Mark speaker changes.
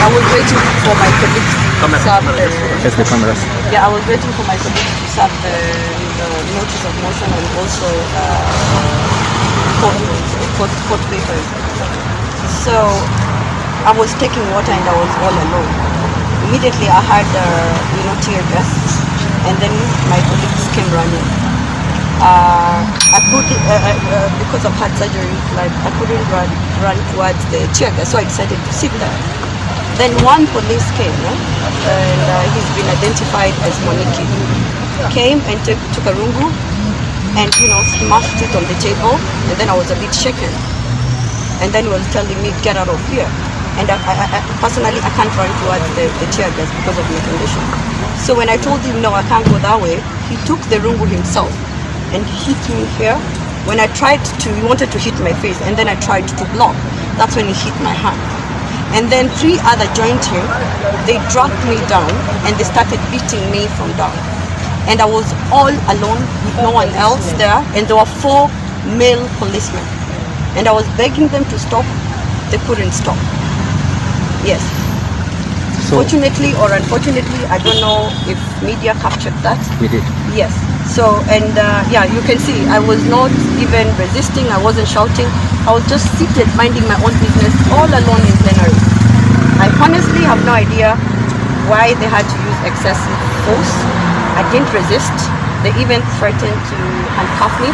Speaker 1: I was waiting for my colleagues to serve the...
Speaker 2: Yes, the cameras.
Speaker 1: Yeah, I was waiting for my colleagues to serve the notice of motion and also court papers. So I was taking water and I was all alone. Immediately I had, tear gas, and then my colleagues came running. I couldn't, because of heart surgery, like I couldn't run towards the tear gas, so I decided to sit there. Then one police came, and he's been identified as Moniki. Came and took a rungu and smashed it on the table, and then I was a bit shaken. And then he was telling me, get out of here. And I personally, I can't run towards the tear gas because of my condition. So when I told him, no, I can't go that way, he took the rungu himself and hit me here. When I tried to, he wanted to hit my face, and then I tried to block. That's when he hit my hand. And then 3 others joined him. They dragged me down and they started beating me from down. And I was all alone with no one else there, and there were 4 male policemen. And I was begging them to stop. They couldn't stop. Yes. So, fortunately or unfortunately, I don't know if media captured that.
Speaker 2: We did.
Speaker 1: Yes. So, and yeah, you can see I was not even resisting. I wasn't shouting. I was just seated, minding my own business, all alone in plenary. I honestly have no idea why they had to use excessive force. I didn't resist. They even threatened to handcuff me.